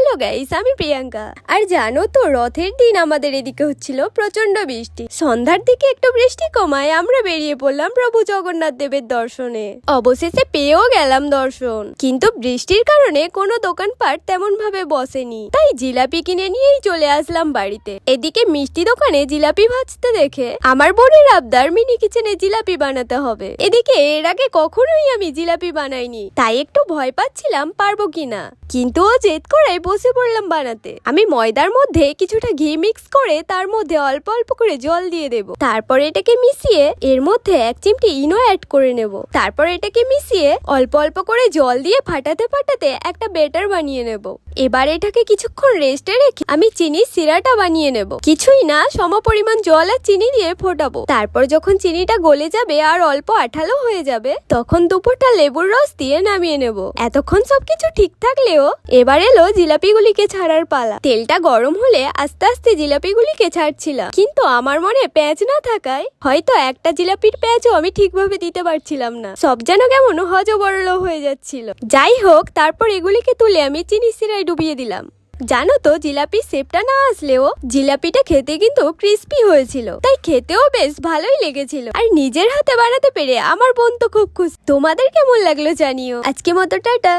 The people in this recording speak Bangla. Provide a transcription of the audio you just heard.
হ্যালো গাইস, আমি প্রিয়াঙ্কা। আর জানো তো, রথের দিন আমাদের এদিকে হচ্ছিল প্রচন্ড বৃষ্টি। সন্ধ্যার দিকে একটু বৃষ্টি কমায় আমরা বেরিয়ে পড়লাম প্রভু জগন্নাথ দেবের দর্শনে। অবশেষে পেয়েও গেলাম দর্শন, কিন্তু বৃষ্টির কারণে কোনো দোকানপাট তেমন ভাবে বসেনি, তাই জিলাপি কিনে নিয়েই চলে আসলাম বাড়িতে। এদিকে মিষ্টি দোকানে জিলাপি ভাজতে দেখে আমার বোনের আবদার মিনি কিচেনে জিলাপি বানাতে হবে। এদিকে এর আগে কখনোই আমি জিলাপি বানাইনি, তাই একটু ভয় পাচ্ছিলাম পারবো কিনা, কিন্তু ও জেদ করে বসে পড়লাম বানাতে। আমি ময়দার মধ্যে কিছুটা ঘি মিক্স করে তার মধ্যে অল্প অল্প করে জল দিয়ে দেব। তারপর এটাকে মিশিয়ে এর মধ্যে 1 চিমটি ইনো অ্যাড করে নেব। তারপর এটাকে মিশিয়ে অল্প অল্প করে জল দিয়ে ফাটাতে ফাটাতে একটা ব্যাটার বানিয়ে নেব। এবার এটাকে কিছুক্ষণ রেস্টে রেখে আমি চিনির সিরাটা বানিয়ে নেব। কিছুই না, সমপরিমাণ জল আর চিনি দিয়ে ফোটাবো। তারপর যখন চিনিটা গলে যাবে আর অল্প আঠালো হয়ে যাবে, তখন দুপুরটা লেবুর রস দিয়ে নামিয়ে নেব। এতক্ষণ সবকিছু ঠিক থাকলেও এবার এলো জিলাপিগুলিকে ছাড়ার পালা। তেলটা গরম হলে আস্তে আস্তে জিলাপিগুলিকে ছাড়ছিলাম, কিন্তু আমার মনে পেঁয়াজ না থাকায় হয়তো একটা জিলাপির পেঁয়াজও আমি ঠিকভাবে দিতে পারছিলাম না। সব যেন কেমন হজবরল হয়ে যাচ্ছিল। যাই হোক, তারপর এগুলিকে তুলে আমি চিনি সিরায় ডুবিয়ে দিলাম। জানো তো, জিলাপির শেপটা না আসলেও জিলাপিটা খেতে কিন্তু ক্রিস্পি হয়েছিল, তাই খেতেও বেশ ভালোই লেগেছিল। আর নিজের হাতে বানাতে পেরে আমার বোন তো খুব খুশি। তোমাদের কেমন লাগলো জানিও। আজকে মতো টাটা।